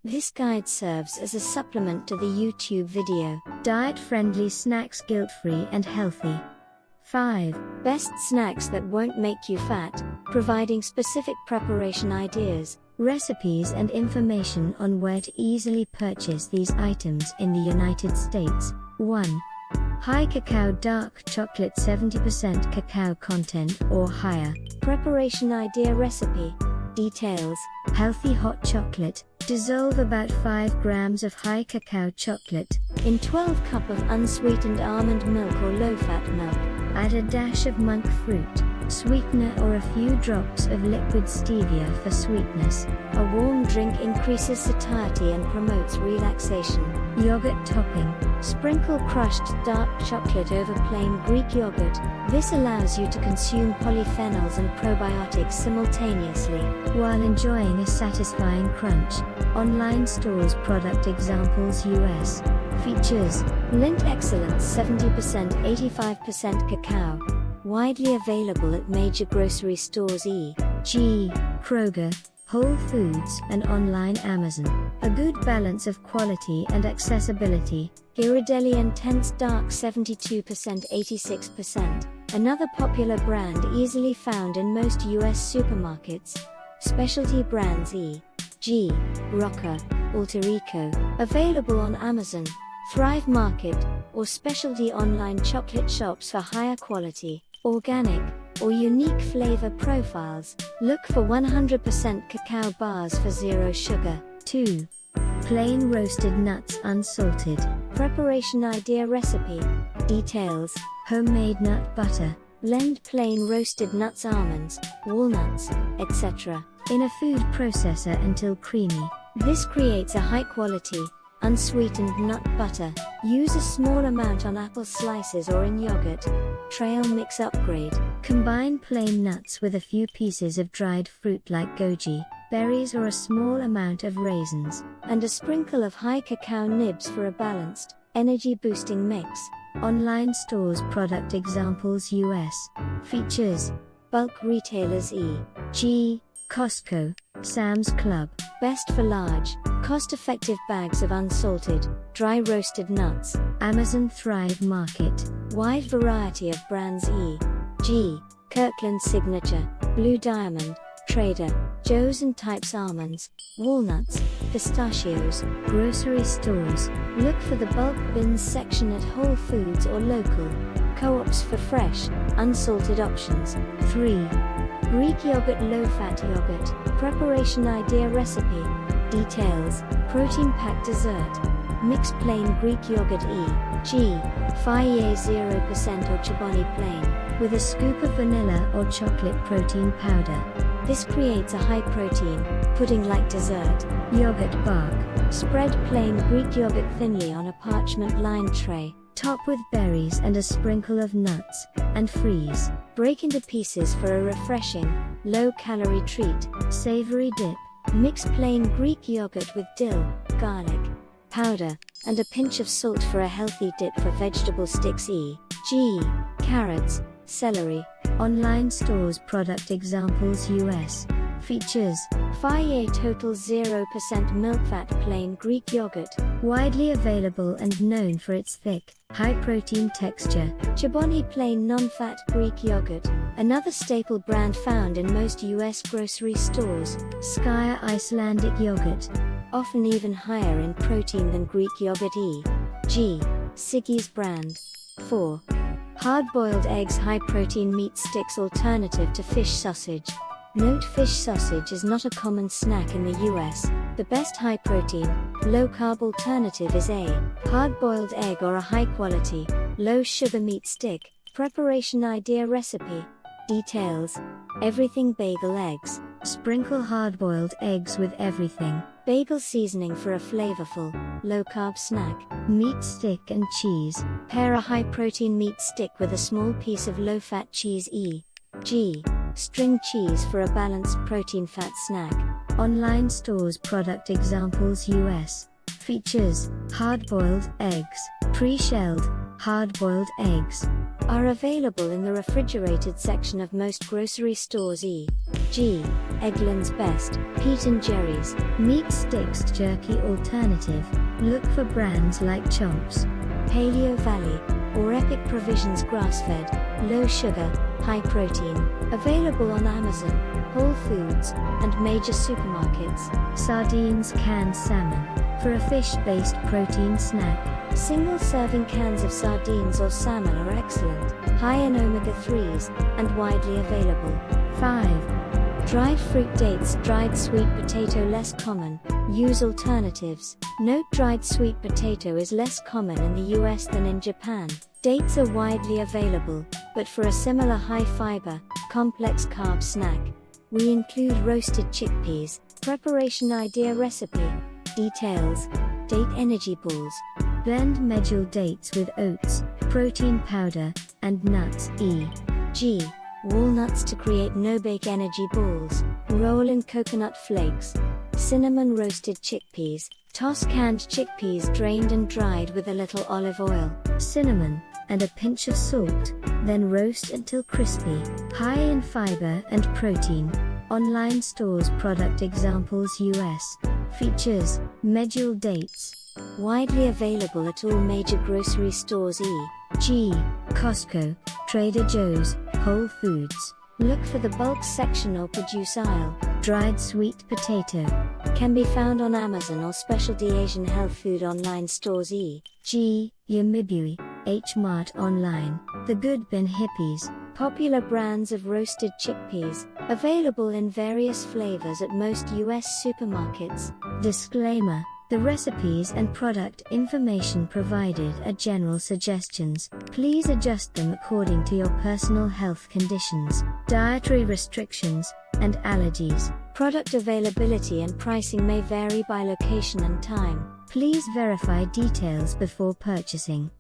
This guide serves as a supplement to the YouTube video. Diet-friendly snacks, guilt-free and healthy. 5. Best snacks that won't make you fat, providing specific preparation ideas, recipes and information on where to easily purchase these items in the United States. 1. High-Cacao dark chocolate, 70% cacao content or higher. Preparation idea, recipe. Details. Healthy hot chocolate. Dissolve about 5 grams of high-cacao chocolate in 12 cup of unsweetened almond milk or low-fat milk. Add a dash of monk fruit, sweetener or a few drops of liquid stevia for sweetness. A warm drink increases satiety and promotes relaxation. Yogurt topping. Sprinkle crushed dark chocolate over plain Greek yogurt. This allows you to consume polyphenols and probiotics simultaneously, while enjoying a satisfying crunch. Online stores product examples US. Features. Lindt Excellence 70% 85% cacao. Widely available at major grocery stores e.g. Kroger, Whole Foods and online Amazon. A good balance of quality and accessibility. Ghirardelli Intense Dark 72% 86%. Another popular brand easily found in most US supermarkets. Specialty brands e.g. Raaka, Alter Eco, available on Amazon, Thrive Market, or specialty online chocolate shops for higher quality, organic, or unique flavor profiles. Look for 100% cacao bars for zero sugar. 2. Plain roasted nuts, unsalted. Preparation idea, recipe. Details. Homemade nut butter. Blend plain roasted nuts, almonds, walnuts, etc. in a food processor until creamy. This creates a high-quality, unsweetened nut butter. Use a small amount on apple slices or in yogurt. Trail mix upgrade. Combine plain nuts with a few pieces of dried fruit like goji, berries or a small amount of raisins, and a sprinkle of high cacao nibs for a balanced, energy-boosting mix. Online stores product examples US. Features. Bulk retailers e.g. Costco, Sam's Club. Best for large, cost-effective bags of unsalted, dry roasted nuts. Amazon Thrive Market. Wide variety of brands e.g. Kirkland Signature, Blue Diamond, Trader Joe's and Types almonds, walnuts, pistachios. Grocery stores. Look for the bulk bins section at Whole Foods or local co-ops for fresh, unsalted options. 3. Greek yogurt, low-fat yogurt. Preparation idea, recipe. Details. Protein-packed dessert. Mix plain Greek yogurt e.g. Fairy 0% or Chobani plain, with a scoop of vanilla or chocolate protein powder. This creates a high-protein, pudding-like dessert. Yogurt bark. Spread plain Greek yogurt thinly on a parchment-lined tray. Top with berries and a sprinkle of nuts, and freeze. Break into pieces for a refreshing, low-calorie treat. Savory dip. Mix plain Greek yogurt with dill, garlic powder, and a pinch of salt for a healthy dip for vegetable sticks e.g. carrots, celery. Online stores product examples US. Features. Fairy Total 0% milk fat plain Greek yogurt. Widely available and known for its thick, high-protein texture. Chobani plain non-fat Greek yogurt. Another staple brand found in most US grocery stores. Skyer Icelandic yogurt. Often even higher in protein than Greek yogurt e.g. Siggy's brand. 4. Hard-boiled eggs, high-protein meat sticks, alternative to fish sausage. Note: fish sausage is not a common snack in the US. The best high-protein, low-carb alternative is a hard-boiled egg or a high-quality, low-sugar meat stick. Preparation idea, recipe. Details. Everything bagel eggs. Sprinkle hard-boiled eggs with everything. Bagel seasoning for a flavorful, low-carb snack. Meat stick and cheese. Pair a high-protein meat stick with a small piece of low-fat cheese e.g. string cheese for a balanced protein-fat snack. Online stores product examples US. Features: hard-boiled eggs, pre-shelled, hard-boiled eggs. Are available in the refrigerated section of most grocery stores. E.g. Eggland's Best, Pete & Jerry's, Meat Sticks Jerky Alternative. Look for brands like Chomps, Paleo Valley, or Epic Provisions Grass-Fed, Low Sugar, High Protein. Available on Amazon, Whole Foods, and major supermarkets. Sardines Canned Salmon. For a fish-based protein snack, single-serving cans of sardines or salmon are excellent, high in omega-3s, and widely available. 5. Dried fruit dates. Dried sweet potato less common. Use alternatives. Note: dried sweet potato is less common in the US than in Japan. Dates are widely available, but for a similar high-fiber, complex carb snack, we include roasted chickpeas. Preparation idea recipe. Details: date energy balls. Blend medjool dates with oats, protein powder, and nuts, e.g. walnuts to create no-bake energy balls. Roll in coconut flakes. Cinnamon roasted chickpeas. Toss canned chickpeas drained and dried with a little olive oil, cinnamon, and a pinch of salt, then roast until crispy. High in fiber and protein. Online stores. Product examples: US. Features: medjool dates. Widely available at all major grocery stores, e.g. Costco, Trader Joe's, Whole Foods. Look for the bulk section or produce aisle. Dried sweet potato. Can be found on Amazon or specialty Asian health food online stores, e.g. Yumibui, H-Mart online. The Good Bin Hippies. Popular brands of roasted chickpeas, available in various flavors at most US supermarkets. Disclaimer: the recipes and product information provided are general suggestions. Please adjust them according to your personal health conditions, dietary restrictions, and allergies. Product availability and pricing may vary by location and time. Please verify details before purchasing.